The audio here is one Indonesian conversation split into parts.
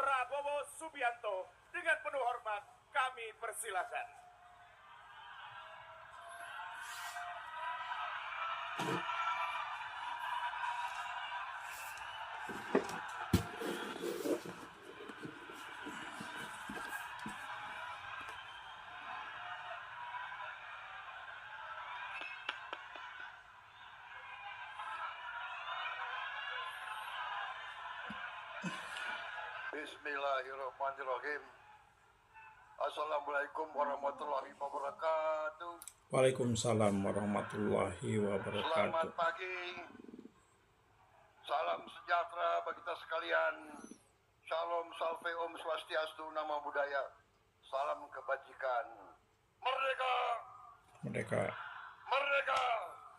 Prabowo Subianto. Dengan penuh hormat kami persilakan. Bismillahirrahmanirrahim. Assalamualaikum warahmatullahi wabarakatuh. Waalaikumsalam warahmatullahi Selamat wabarakatuh. pagi. Salam sejahtera bagi kita sekalian. Shalom, salve, om swastiastu, nama budaya. Salam kebajikan. Merdeka! Merdeka, Merdeka!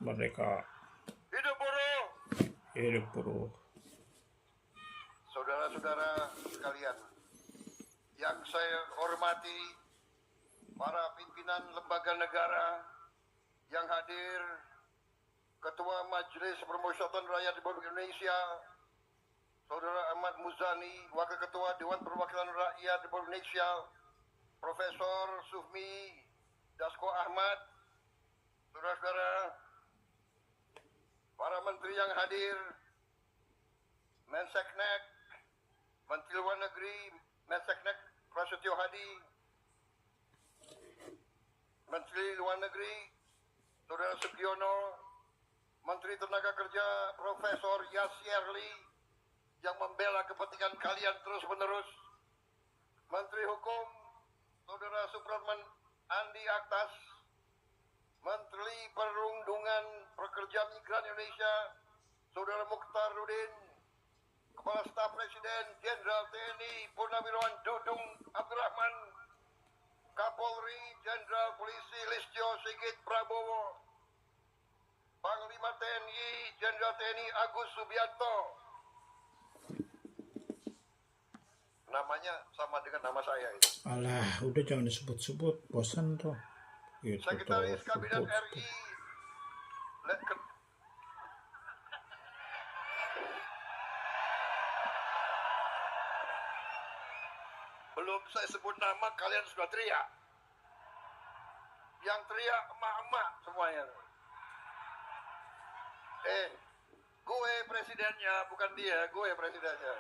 merdeka, Hidup buruh! hidup buruh. Saudara-saudara sekalian, yang saya hormati, para pimpinan lembaga negara yang hadir, Ketua Majelis Permusyawaratan Rakyat Republik Indonesia, Saudara Ahmad Muzani, Wakil Ketua Dewan Perwakilan Rakyat Republik Indonesia, Profesor Sufmi Dasko Ahmad, saudara-saudara, para menteri yang hadir, Menseknek, Menteri Luar Negeri, Menseknek Prasetyo Hadi, Menteri Luar Negeri, Saudara Sugiono, Menteri Tenaga Kerja, Profesor Yasyerli, yang membela kepentingan kalian terus-menerus, Menteri Hukum, Saudara Supratman Andi Aktas, Menteri Perlindungan Pekerja Migran Indonesia, Saudara Mukhtar Rudin, Kepala Staf Presiden Jenderal TNI Purnawirawan Dudung Abdurrahman, Kapolri Jenderal Polisi Listio Sigit Prabowo, Panglima TNI Jenderal TNI Agus Subianto. Namanya sama dengan nama saya ini. Alah, udah jangan disebut-sebut, bosan tuh. Gitu Sekretaris terus Kabinet sebut. RI belum saya sebut nama, kalian sudah teriak. Yang teriak emak-emak semuanya. Gue presidennya, bukan dia, gue presidennya.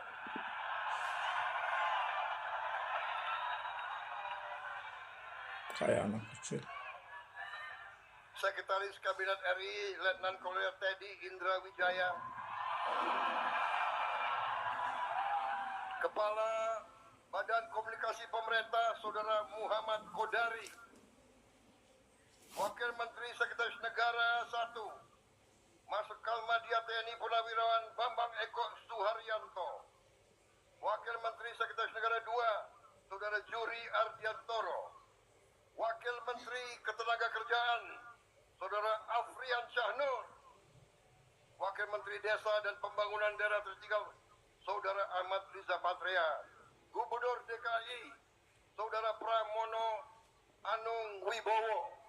Kayak anak kecil. Sekretaris Kabinet RI Letnan Kolonel Teddy Indra Wijaya, Kepala Badan Komunikasi Pemerintah Saudara Muhammad Kodari, Wakil Menteri Sekretaris Negara 1 Marsikal Madya TNI Purnawirawan Bambang Eko Suharyanto, Wakil Menteri Sekretaris Negara 2 Saudara Juri Ardiantoro, Wakil Menteri Ketenagakerjaan Saudara Afrian Syahnur, Wakil Menteri Desa dan Pembangunan Daerah Tertinggal Saudara Ahmad Riza Patria, Gubernur DKI Saudara Pramono Anung Wibowo.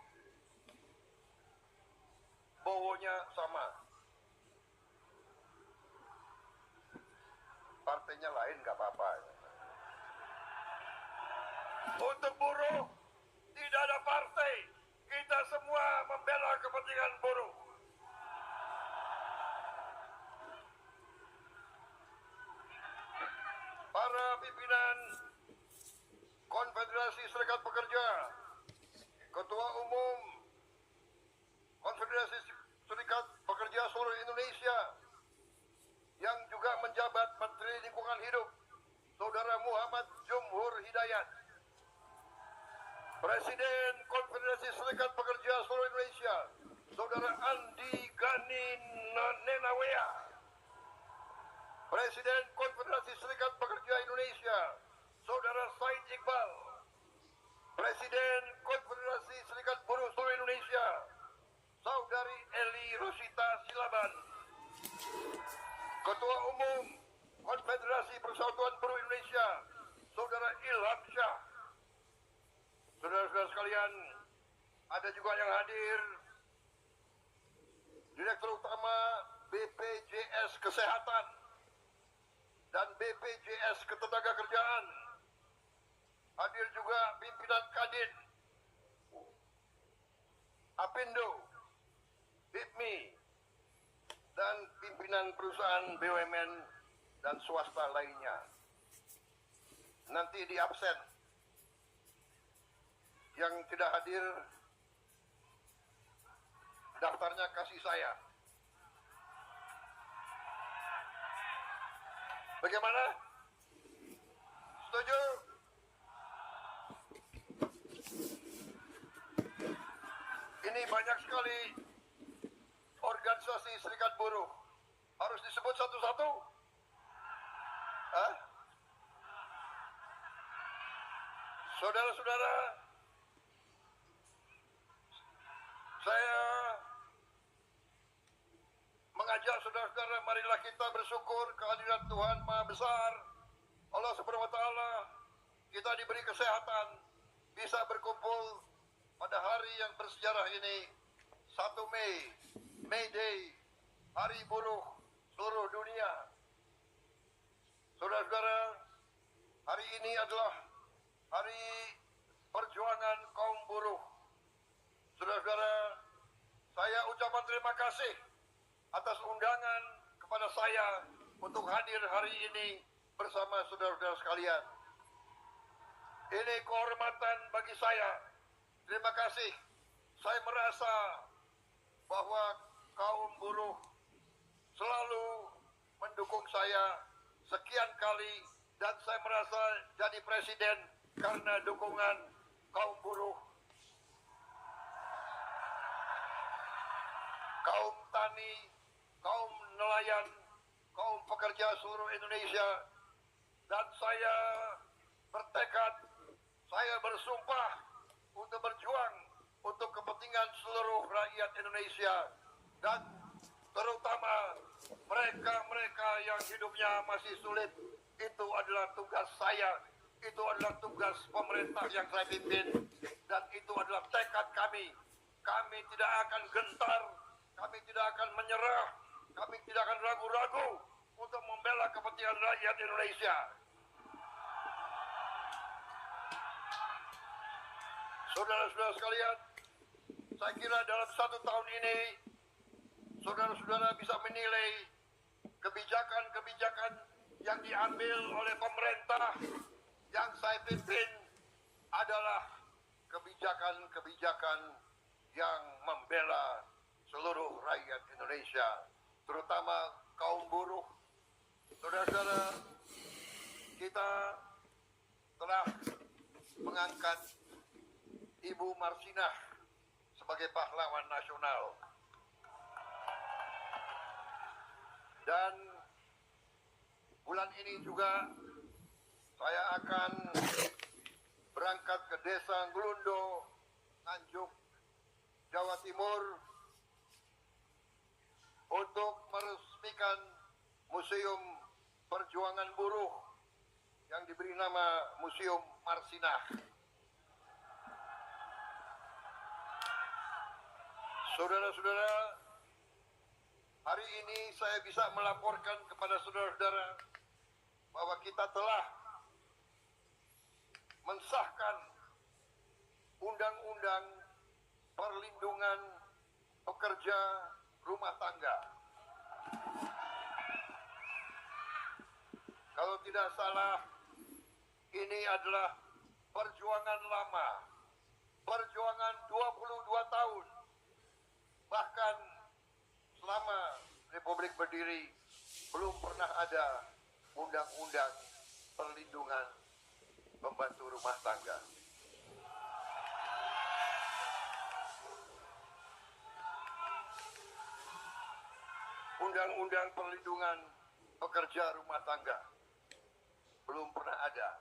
Bowonya sama, partainya lain gak apa-apa. Untuk buruh tidak ada partai, kita semua membela kepentingan buruh. Para pimpinan Konfederasi Serikat Pekerja, Ketua Umum Konfederasi Serikat Pekerja seluruh Indonesia, yang juga menjabat Menteri Lingkungan Hidup, Saudara Muhammad Jumhur Hidayat, Presiden Konfederasi Serikat Pekerja seluruh Indonesia, Saudara Andi Gani Nenawea, Presiden Konfederasi Serikat Pekerja Indonesia, Saudara Said Iqbal, Presiden Konfederasi Serikat Buruh seluruh Indonesia, Saudari Eli Rosita Silaban, Ketua Umum Konfederasi Persatuan Buruh Indonesia, Saudara Ilham Syah. Saudara-saudara sekalian, ada juga yang hadir Direktur Utama BPJS Kesehatan dan BPJS Ketenagakerjaan. Hadir juga pimpinan Kadin, Apindo, HIPMI, dan pimpinan perusahaan BUMN dan swasta lainnya. Nanti di absen. Yang tidak hadir, daftarnya kasih saya. Bagaimana? Setuju? Ini banyak sekali organisasi serikat buruh. Harus disebut satu-satu? Hah? Saudara-saudara, saya mengajak saudara-saudara, marilah kita bersyukur kehadiran Tuhan Maha Besar, Allah Subhanahu wa Ta'ala. Kita diberi kesehatan, bisa berkumpul pada hari yang bersejarah ini, 1 Mei, May Day, Hari Buruh seluruh dunia. Saudara-saudara, hari ini adalah hari perjuangan kaum buruh. Saudara-saudara, saya ucapkan terima kasih atas undangan kepada saya untuk hadir hari ini bersama saudara-saudara sekalian. Ini kehormatan bagi saya. Terima kasih. Saya merasa bahwa kaum buruh selalu mendukung saya sekian kali, dan saya merasa jadi presiden karena dukungan kaum buruh. Kaum tani, kaum nelayan, kaum pekerja seluruh Indonesia, dan saya bertekad, saya bersumpah untuk berjuang untuk kepentingan seluruh rakyat Indonesia, dan terutama mereka-mereka yang hidupnya masih sulit. Itu adalah tugas saya, itu adalah tugas pemerintah yang saya pimpin, dan itu adalah tekad kami. Kami tidak akan gentar, kami tidak akan menyerah, kami tidak akan ragu-ragu untuk membela kepentingan rakyat Indonesia. Saudara-saudara sekalian, saya kira dalam 1 tahun ini, saudara-saudara bisa menilai kebijakan-kebijakan yang diambil oleh pemerintah yang saya pimpin adalah kebijakan-kebijakan yang membela seluruh rakyat Indonesia, terutama kaum buruh. Saudara-saudara, kita telah mengangkat Ibu Marsinah sebagai pahlawan nasional. Dan bulan ini juga saya akan berangkat ke Desa Nglundo, Nganjuk, Jawa Timur untuk meresmikan Museum Perjuangan Buruh yang diberi nama Museum Marsinah. Saudara-saudara, hari ini saya bisa melaporkan kepada saudara-saudara bahwa kita telah mensahkan Undang-Undang Perlindungan Pekerja Rumah Tangga. Kalau tidak salah, ini adalah perjuangan lama, perjuangan 22 tahun. Bahkan selama Republik berdiri, belum pernah ada undang-undang perlindungan pembantu rumah tangga. Undang-undang perlindungan pekerja rumah tangga belum pernah ada.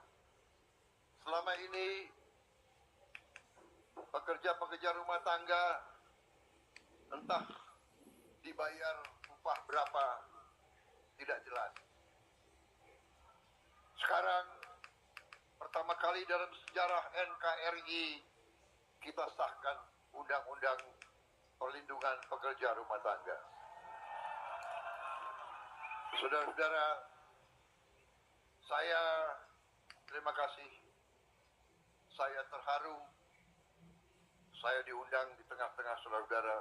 Selama ini pekerja-pekerja rumah tangga entah dibayar upah berapa, tidak jelas. Sekarang pertama kali dalam sejarah NKRI kita sahkan Undang-Undang Perlindungan Pekerja Rumah Tangga. Saudara-saudara, Saya terima kasih. Saya terharu. Saya diundang di tengah-tengah saudara-saudara.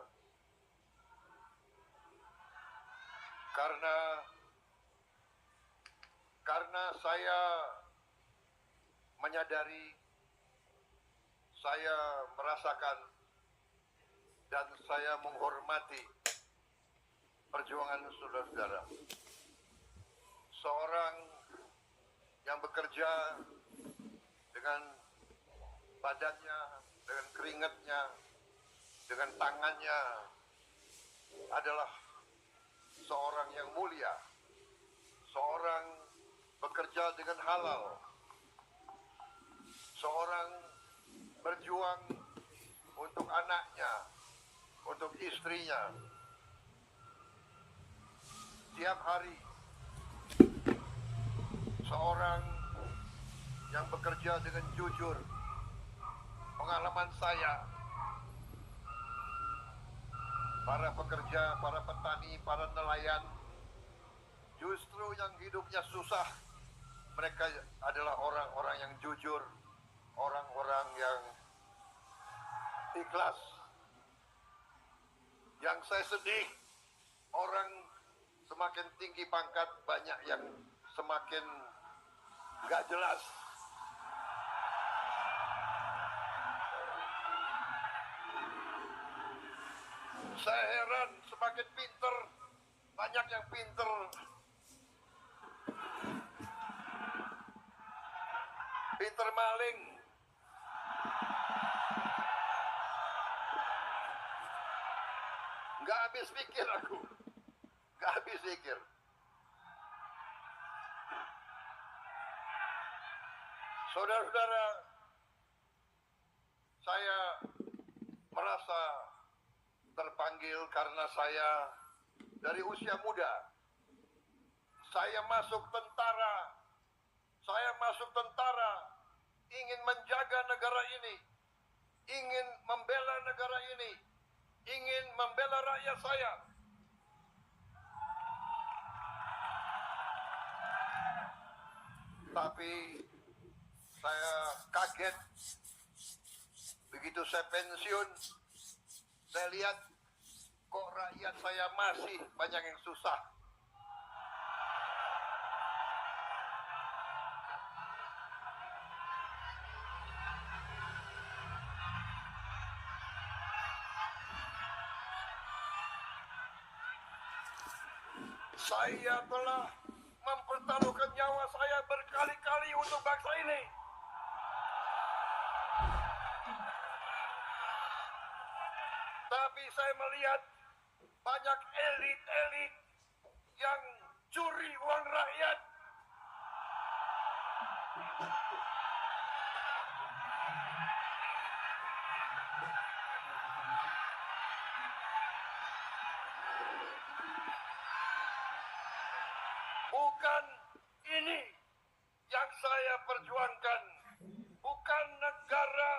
Karena saya menyadari, saya merasakan, dan saya menghormati perjuangan saudara-saudara. Seorang yang bekerja dengan badannya, dengan keringatnya, dengan tangannya adalah seorang yang mulia. Seorang bekerja dengan halal. Seorang berjuang untuk anaknya, untuk istrinya. Tiap hari seorang yang bekerja dengan jujur. Pengalaman saya, para pekerja, para petani, para nelayan, justru yang hidupnya susah, mereka adalah orang-orang yang jujur, orang-orang yang ikhlas. Yang saya sedih, orang semakin tinggi pangkat, banyak yang semakin gak jelas. Saya heran, semakin pinter, banyak yang pinter, pinter maling. Gak habis pikir aku, gak habis pikir. Saudara-saudara, saya merasa terpanggil karena saya dari usia muda. Saya masuk tentara, ingin menjaga negara ini, ingin membela negara ini, ingin membela rakyat saya. Tapi saya kaget begitu saya pensiun, saya lihat kok rakyat saya masih banyak yang susah. Saya telah mempertaruhkan nyawa saya berkali-kali untuk bangsa ini. Tapi saya melihat banyak elit-elit yang curi uang rakyat. Bukan ini yang saya perjuangkan. Bukan negara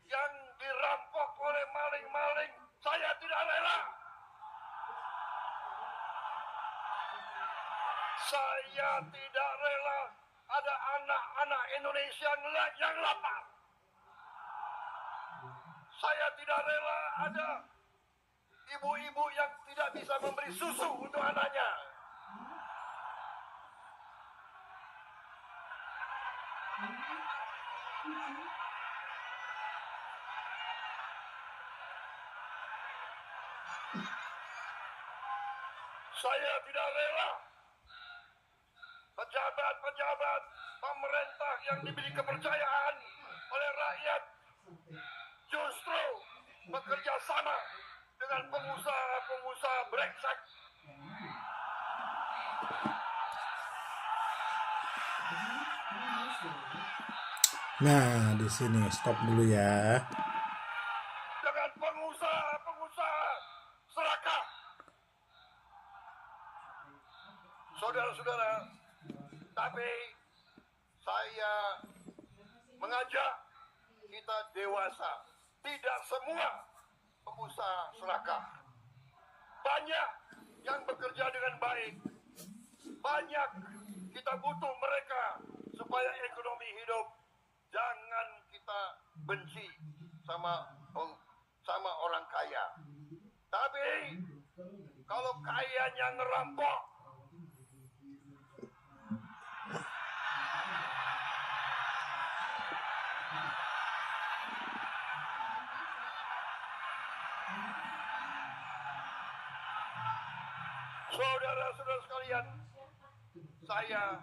yang dirampok oleh maling-maling. Saya tidak rela. Saya tidak rela ada anak-anak Indonesia yang lapar. Saya tidak rela ada ibu-ibu yang tidak bisa memberi susu untuk anaknya. Saya tidak rela pejabat-pejabat pemerintah yang diberi kepercayaan oleh rakyat justru bekerja sama dengan pengusaha-pengusaha brengsek. Nah, di sini stop dulu ya. Dengan pengusaha-pengusaha serakah. Saudara-saudara, tapi saya mengajak kita dewasa. Tidak semua pengusaha serakah. Banyak yang bekerja dengan baik. Banyak kita butuh mereka benci sama orang kaya. Tapi kalau kayanya ngerampok, saudara-saudara sekalian, saya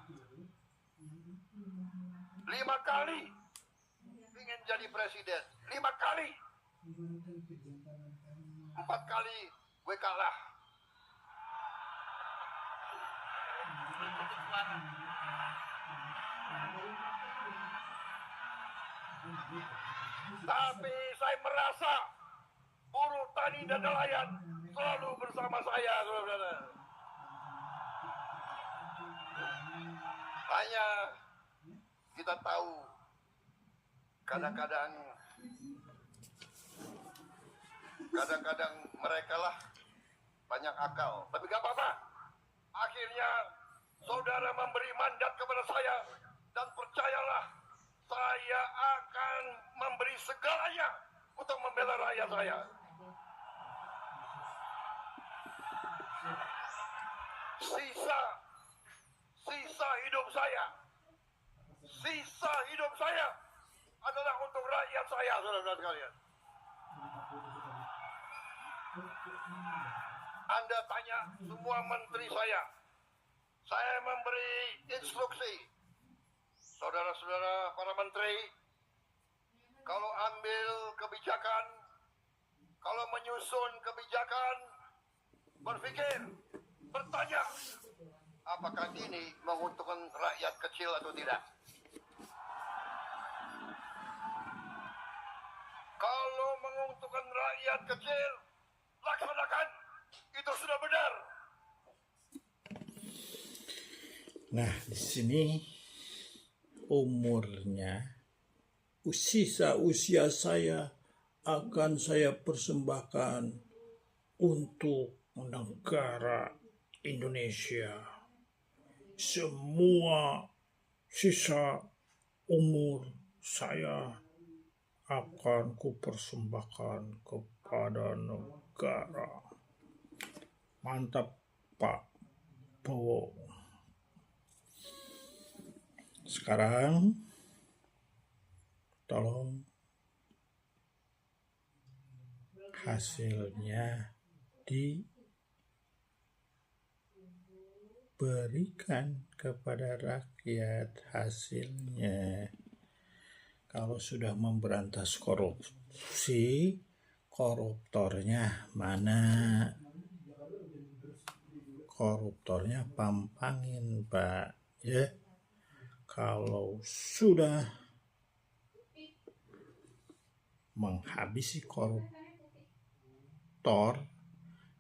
5 kali ingin jadi presiden, 5 kali. 4 kali gue kalah. Tapi saya merasa buruh tani dan nelayan selalu bersama saya, saudara. Hanya kita tahu kadang-kadang mereka lah banyak akal, tapi gak apa-apa. Akhirnya saudara memberi mandat kepada saya, dan percayalah, saya akan memberi segalanya untuk membela rakyat saya. Sisa hidup saya adalah untuk rakyat saya, saudara-saudara sekalian. Anda tanya semua menteri saya memberi instruksi, saudara-saudara para menteri, kalau ambil kebijakan, kalau menyusun kebijakan, berpikir, bertanya, apakah ini menguntungkan rakyat kecil atau tidak? Kalau menguntungkan rakyat kecil, laksanakan. Itu sudah benar. Nah, di sini umurnya, sisa usia saya akan saya persembahkan untuk negara Indonesia. Semua sisa umur saya akan kupersembahkan kepada negara. Mantap, Pak Bowo. Sekarang tolong hasilnya diberikan kepada rakyat. Hasilnya, kalau sudah memberantas korupsi, koruptornya mana? Koruptornya pampangin, Pak, ya. Kalau sudah menghabisi koruptor,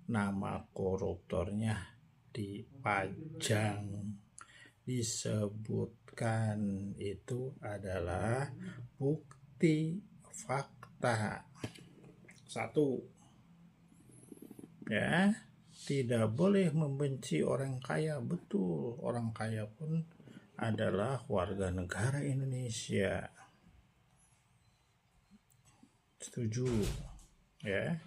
nama koruptornya dipajang, disebutkan itu adalah bukti fakta. 1, ya, tidak boleh membenci orang kaya. Betul, orang kaya pun adalah warga negara Indonesia. Setuju, ya.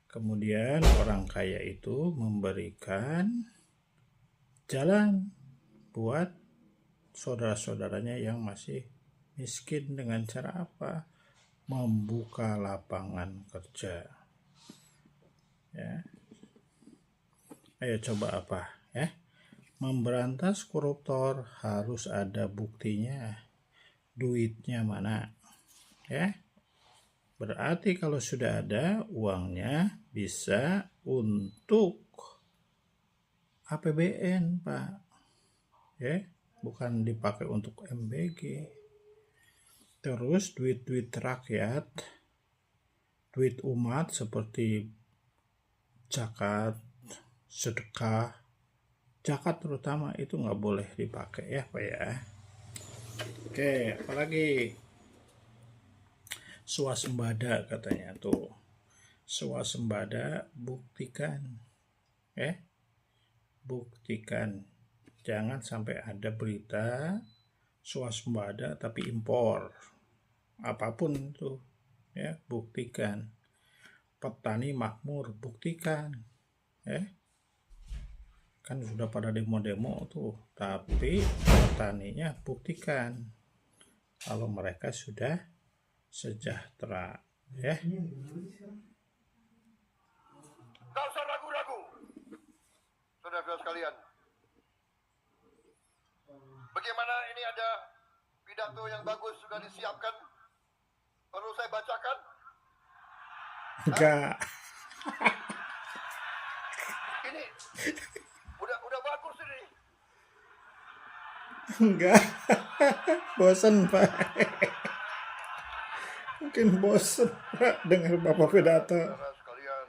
Kemudian orang kaya itu memberikan jalan buat saudara-saudaranya yang masih miskin dengan cara apa? Membuka lapangan kerja. Ya. Ayo coba apa, ya? Memberantas koruptor harus ada buktinya. Duitnya mana? Ya. Berarti kalau sudah ada uangnya bisa untuk APBN, Pak. Ya, bukan dipakai untuk MBG. Terus duit-duit rakyat, duit umat seperti zakat, sedekah, zakat terutama itu nggak boleh dipakai, ya Pak, ya. Oke, apalagi swasembada katanya tuh. Swasembada, buktikan, ya. Buktikan, jangan sampai ada berita swasembada tapi impor apapun itu, ya, buktikan. Petani makmur, buktikan, ya. Kan sudah pada demo-demo tuh, tapi petaninya buktikan kalau mereka sudah sejahtera, ya. Tak usah ragu-ragu, saudara-saudara sekalian. Bagaimana ini ada pidato yang bagus sudah disiapkan? Perlu saya bacakan? Enggak. Ini udah bagus ini. Enggak. Bosan, Pak. Mungkin bosan, Pak, dengar Bapak pidato. Saudara sekalian,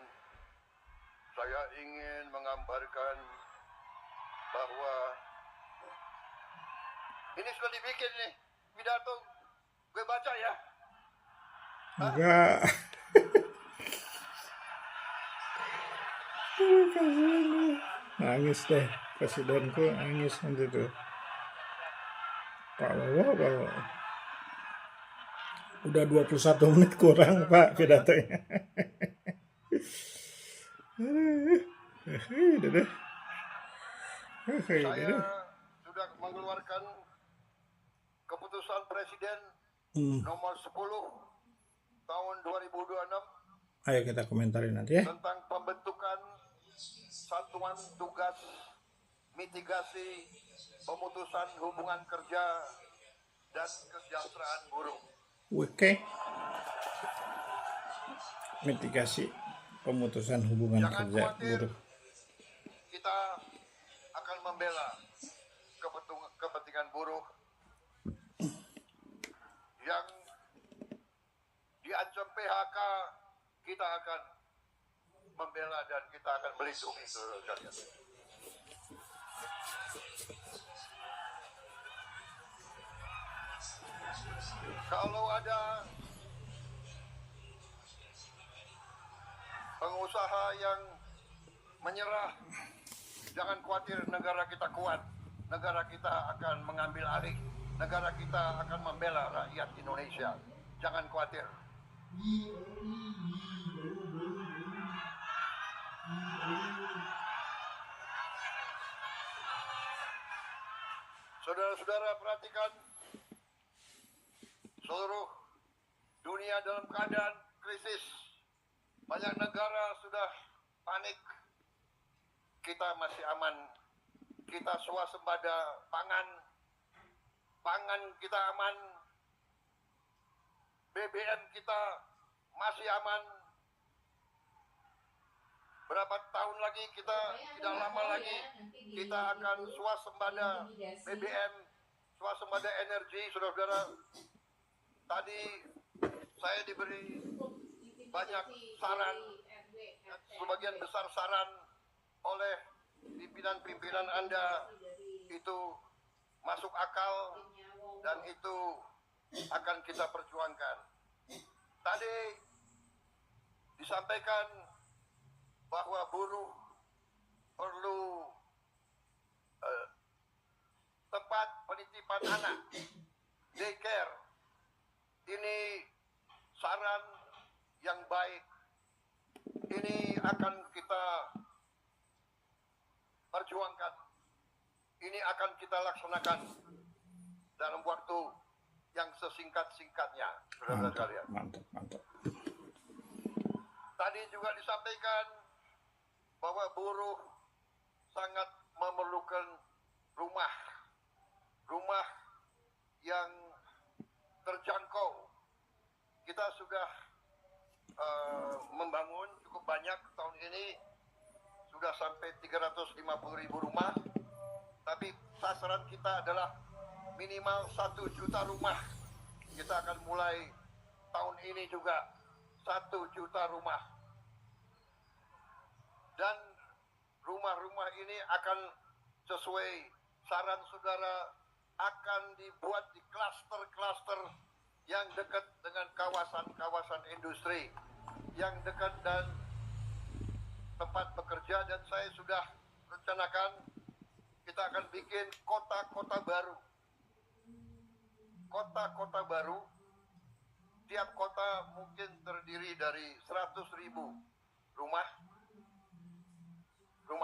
saya ingin menggambarkan bahwa ini sudah dibikin nih pidato. Gue baca ya. Enggak. Nangis deh, presidenku nangis nanti tuh. Pak Wawo. Udah 21 menit kurang, Pak, pidatonya. Udah deh. Saya sudah mengeluarkan keputusan Presiden nomor 10 tahun 2026 Ayo kita komentarin nanti ya. tentang pembentukan Satuan Tugas Mitigasi Pemutusan Hubungan Kerja dan Kesejahteraan Buruh. Oke. Mitigasi pemutusan hubungan Jangan kerja khawatir, buruh. kita akan membela kepentingan buruh yang diancam PHK. Kita akan membela dan kita akan melindungi seluruh kalian. Kalau ada pengusaha yang menyerah, jangan khawatir, negara kita kuat. Negara kita akan mengambil alih. Negara kita akan membela rakyat Indonesia. Jangan khawatir. Saudara-saudara, perhatikan, seluruh dunia dalam keadaan krisis. Banyak negara sudah panik. Kita masih aman. Kita swasembada pangan. Pangan kita aman. BBM kita masih aman. Berapa tahun lagi kita, tidak lama lagi, kita akan swasembada BBM, swasembada energi, saudara-saudara. Tadi saya diberi banyak saran, sebagian besar saran oleh pimpinan-pimpinan Anda itu masuk akal dan itu akan kita perjuangkan. Tadi disampaikan bahwa buruh perlu tempat penitipan anak, daycare. Ini saran yang baik. Ini akan kita perjuangkan. Ini akan kita laksanakan dalam waktu yang sesingkat-singkatnya, saudara sekalian. Mantap. Tadi juga disampaikan bahwa buruh sangat memerlukan rumah yang terjangkau. Kita sudah membangun cukup banyak tahun ini, sudah sampai 350.000 rumah, tapi sasaran kita adalah minimal 1 juta rumah. Kita akan mulai tahun ini juga 1 juta rumah. Dan rumah-rumah ini akan sesuai saran saudara, akan dibuat di klaster-klaster yang dekat dengan kawasan-kawasan industri, yang dekat dan tempat bekerja. Dan saya sudah rencanakan kita akan bikin kota-kota baru setiap kota mungkin terdiri dari 100.000 rumah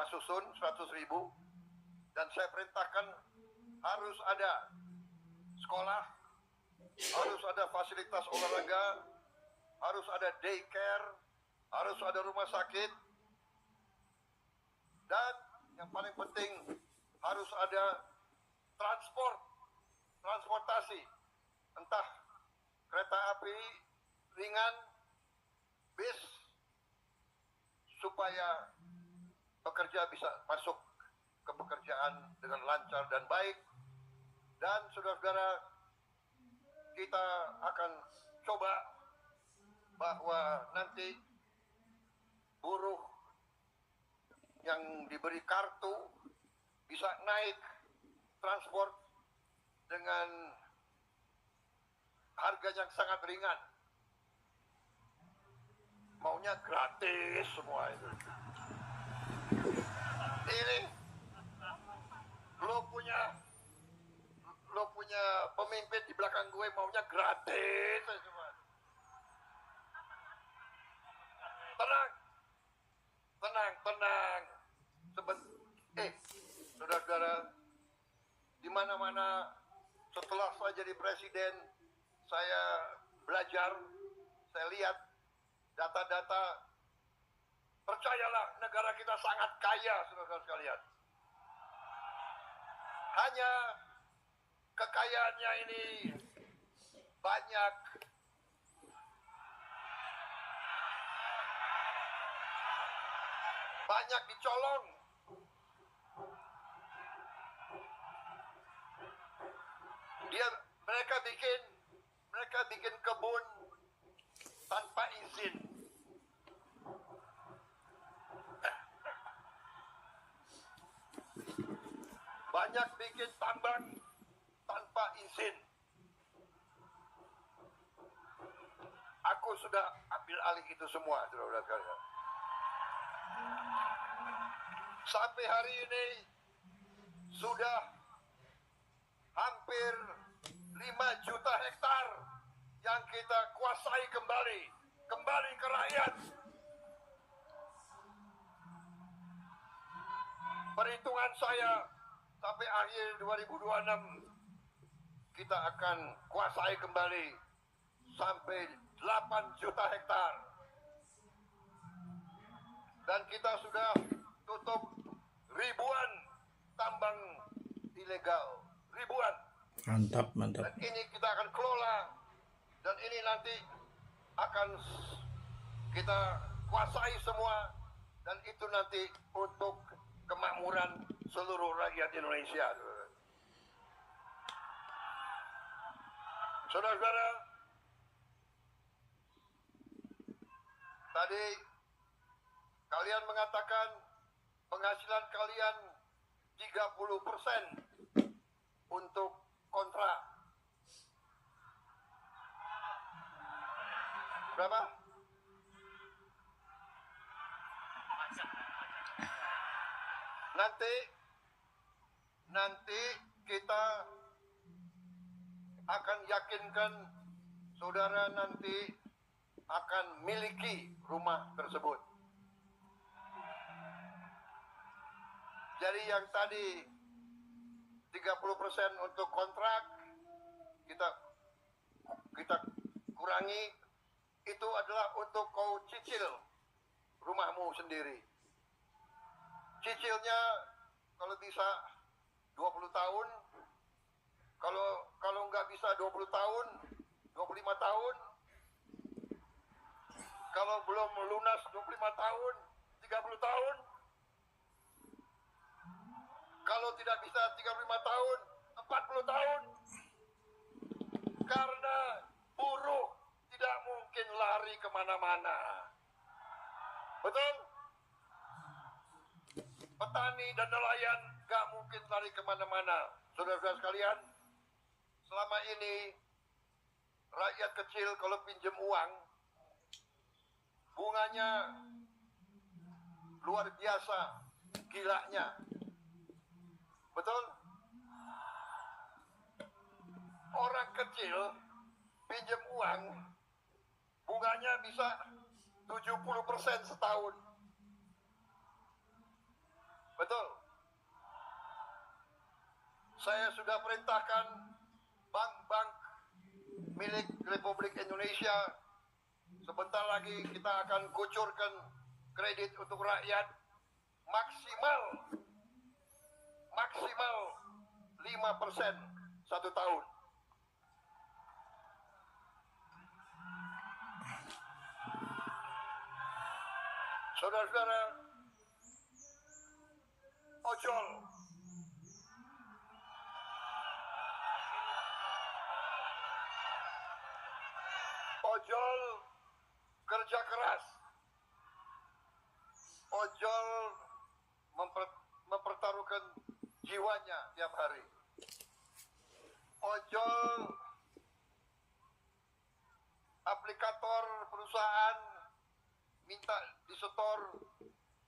susun 100.000, dan saya perintahkan harus ada sekolah, harus ada fasilitas olahraga, harus ada daycare, harus ada rumah sakit, dan yang paling penting harus ada transportasi, entah kereta api ringan, bis, supaya pekerja bisa masuk ke pekerjaan dengan lancar dan baik. Dan saudara-saudara, kita akan coba bahwa nanti buruh yang diberi kartu bisa naik transport dengan harga yang sangat ringan. Maunya gratis semua itu. Ini lo punya pemimpin di belakang gue maunya gratis semua. Tenang. Saudara-saudara, di mana-mana setelah saya jadi presiden, saya belajar, saya lihat data-data. Percayalah, negara kita sangat kaya, saudara-saudara sekalian. Hanya kekayaannya ini banyak dicolong. Mereka bikin kebun tanpa izin. Banyak bikin tambang tanpa izin. Aku sudah ambil alih itu semua, saudara-saudara sekalian. Sampai hari ini sudah hampir 5 juta hektar yang kita kuasai kembali ke rakyat. Perhitungan saya sampai akhir 2026 kita akan kuasai kembali sampai 8 juta hektar. Dan kita sudah tutup ribuan tambang ilegal, ribuan. Mantap. Dan ini kita akan kelola, dan ini nanti akan kita kuasai semua, dan itu nanti untuk kemakmuran seluruh rakyat Indonesia. Saudara-saudara, tadi kalian mengatakan penghasilan kalian 30% untuk kontrak. Berapa? Nanti kita akan yakinkan saudara nanti akan miliki rumah tersebut. Jadi yang tadi 30% untuk kontrak kita kurangi, itu adalah untuk kau cicil rumahmu sendiri. Cicilnya kalau bisa 20 tahun, kalau nggak bisa 20 tahun, 25 tahun, kalau belum lunas 25 tahun, 30 tahun, kalau tidak bisa 35 tahun, 40 tahun. Karena buruh tidak mungkin lari kemana-mana. Betul? Petani dan nelayan gak mungkin lari kemana-mana. Saudara-saudara sekalian, selama ini rakyat kecil kalau pinjam uang, bunganya luar biasa, gilanya. Betul? Orang kecil pinjam uang bunganya bisa 70% setahun. Betul. Saya sudah perintahkan bank-bank milik Republik Indonesia, sebentar lagi kita akan kucurkan kredit untuk rakyat maksimal 5% satu tahun. Saudara-saudara, ojol kerja keras, ojol mempertaruhkan jiwanya tiap hari, ojol aplikator perusahaan minta disetor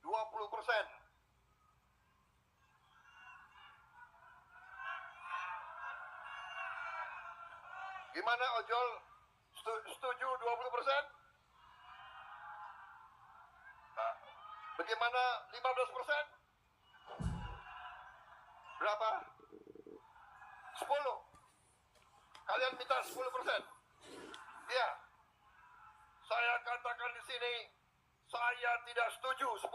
20%. Gimana ojol? Setuju 20%? Bagaimana 15%? Berapa? 10. Kalian minta 10%? Iya. Saya katakan di sini, saya tidak setuju 10%.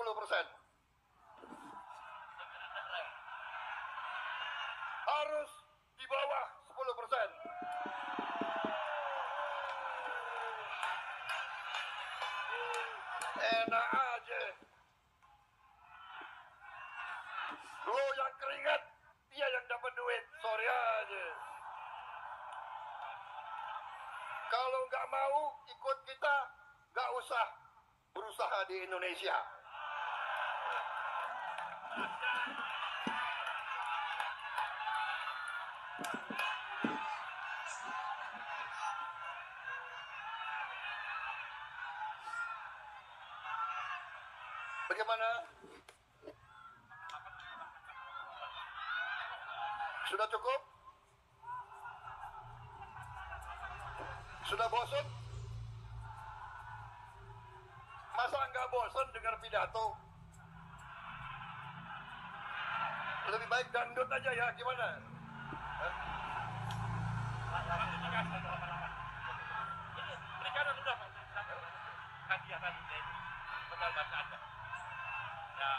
Harus di bawah 10%. Enak aja. Lo yang keringat, dia yang dapat duit. Sorry aja. Kalau nggak mau ikut kita, nggak usah berusaha di Indonesia. Bagaimana? Sudah cukup? Sudah bosan? Masa nggak bosan dengar pidato? Lebih baik dangdut aja ya, gimana? Berikan sudah hadiah tadi benar baca Anda. Ya.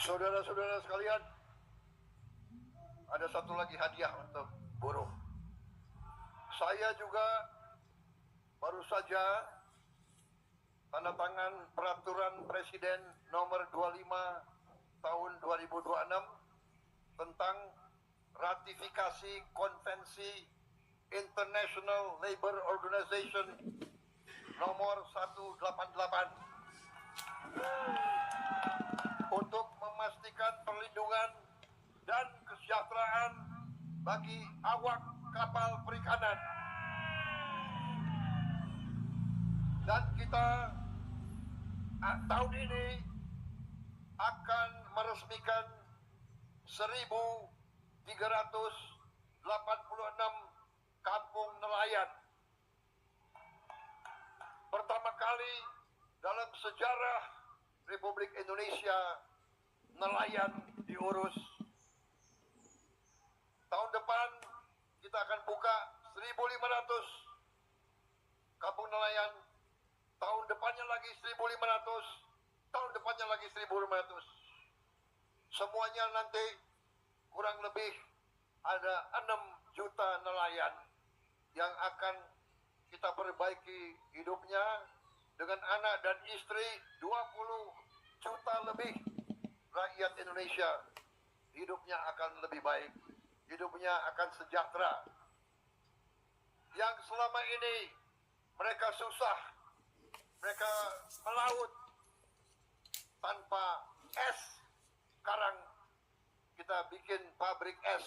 Saudara-saudara sekalian, ada satu lagi hadiah untuk buruh. Saya juga baru saja tanda tangan peraturan Presiden nomor 25 tahun 2026 tentang ratifikasi konvensi International Labour Organization nomor 188 untuk memastikan perlindungan dan kesejahteraan bagi awak kapal perikanan. Dan kita tahun ini akan meresmikan 1.386 kampung nelayan. Pertama kali dalam sejarah Republik Indonesia nelayan diurus. Tahun depan kita akan buka 1.500 kampung nelayan. Tahun depannya lagi 1.500. Tahun depannya lagi 1.500. Semuanya nanti kurang lebih ada 6 juta nelayan yang akan kita perbaiki hidupnya dengan anak dan istri. 20 juta lebih rakyat Indonesia hidupnya akan lebih baik, hidupnya akan sejahtera. Yang selama ini mereka susah, mereka melaut tanpa es, sekarang kita bikin pabrik es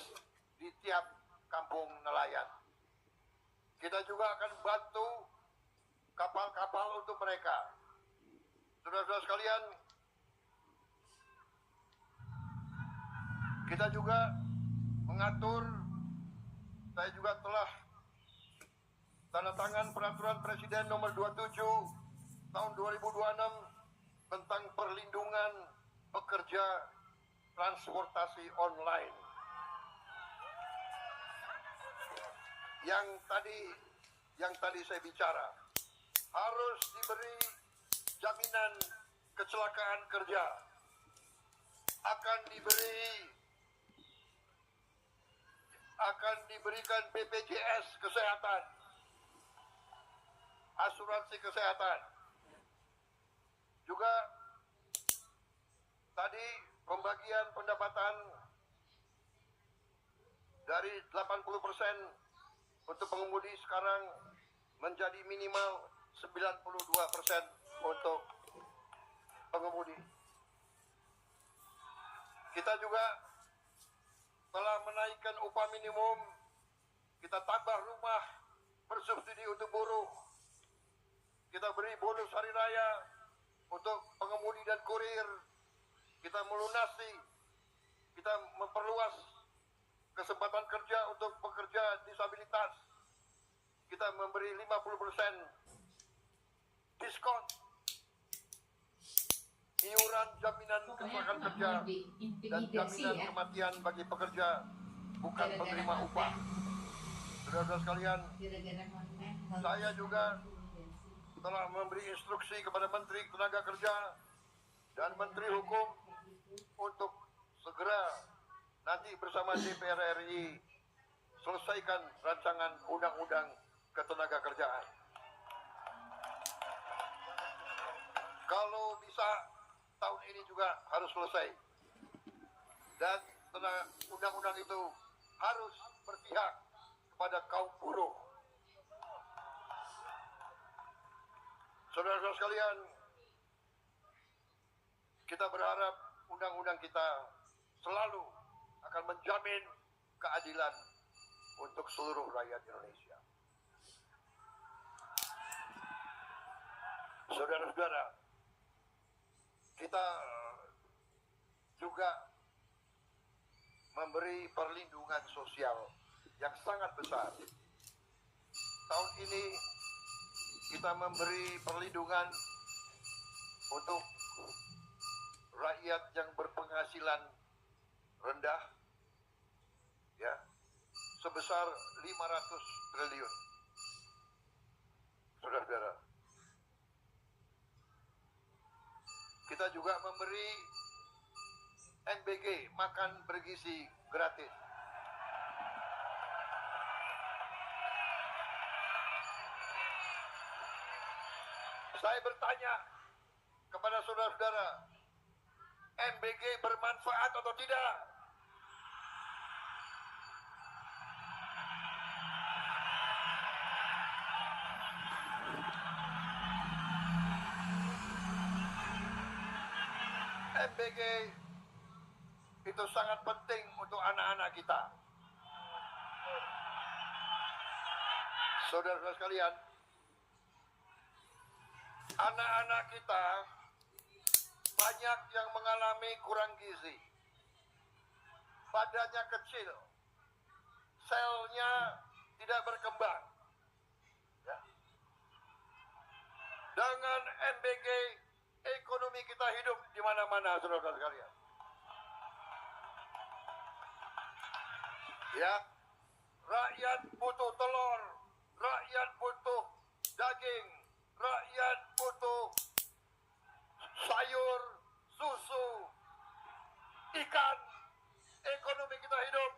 di tiap kampung nelayan. Kita juga akan bantu kapal-kapal untuk mereka. Saudara-saudara sekalian, kita juga mengatur, saya juga telah tanda tangan Peraturan Presiden Nomor 27 Tahun 2026 tentang perlindungan pekerja transportasi online. Yang tadi saya bicara, harus diberi jaminan kecelakaan kerja, akan diberikan BPJS kesehatan, asuransi kesehatan. Juga tadi pembagian pendapatan dari 80% untuk pengemudi sekarang menjadi minimal 92% untuk pengemudi. Kita juga telah menaikkan upah minimum, kita tambah rumah bersubsidi untuk buruh, kita beri bonus hari raya untuk pengemudi dan kurir, kita melunasi, kita memperluas kesempatan kerja untuk pekerja disabilitas, kita memberi 50% diskon iuran jaminan kecelakaan kerja dan jaminan kematian bagi pekerja bukan penerima upah. Saudara-saudara sekalian, saya juga telah memberi instruksi kepada Menteri Tenaga Kerja dan Menteri Hukum untuk segera nanti bersama DPR RI selesaikan rancangan undang-undang ketenagakerjaan. Kalau bisa tahun ini juga harus selesai, dan undang-undang itu harus berpihak kepada kaum buruh. Saudara-saudara sekalian, kita berharap undang-undang kita selalu akan menjamin keadilan untuk seluruh rakyat Indonesia. Saudara-saudara, kita juga memberi perlindungan sosial yang sangat besar. Tahun ini kita memberi perlindungan untuk rakyat yang berpenghasilan rendah, ya, sebesar 500 triliun. Saudara-saudara, kita juga memberi NBG, makan bergizi gratis. Saya bertanya kepada saudara-saudara, NBG bermanfaat atau tidak? NBG itu sangat penting untuk anak-anak kita. Saudara-saudara sekalian, anak-anak kita banyak yang mengalami kurang gizi. Badannya kecil, selnya tidak berkembang. Ya. Dengan NBG, ekonomi kita hidup di mana-mana, saudara-saudara sekalian. Ya, rakyat butuh telur, rakyat butuh daging, rakyat butuh sayur, susu, ikan. Ekonomi kita hidup,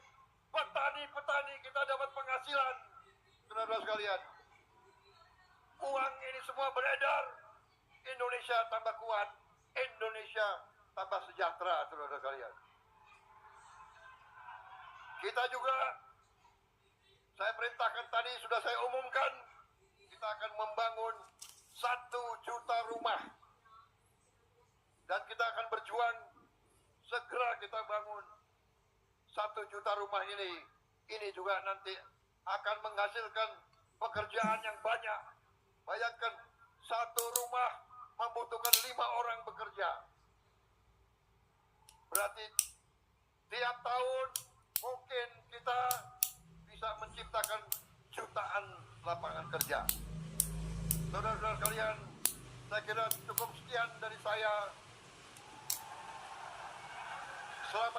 petani-petani kita dapat penghasilan, saudara-saudara sekalian. Uang ini semua beredar, Indonesia tambah kuat, Indonesia tambah sejahtera, saudara-saudara sekalian. Kita juga, saya perintahkan tadi, sudah saya umumkan, kita akan membangun 1 juta rumah. Dan kita akan berjuang, segera kita bangun 1 juta rumah ini. Ini juga nanti akan menghasilkan pekerjaan yang banyak. Bayangkan, 1 rumah membutuhkan 5 orang bekerja. Berarti tiap tahun mungkin kita bisa menciptakan jutaan lapangan kerja. Indonesia. Saudara-saudara sekalian, saya kira cukup sekian dari saya. Selamat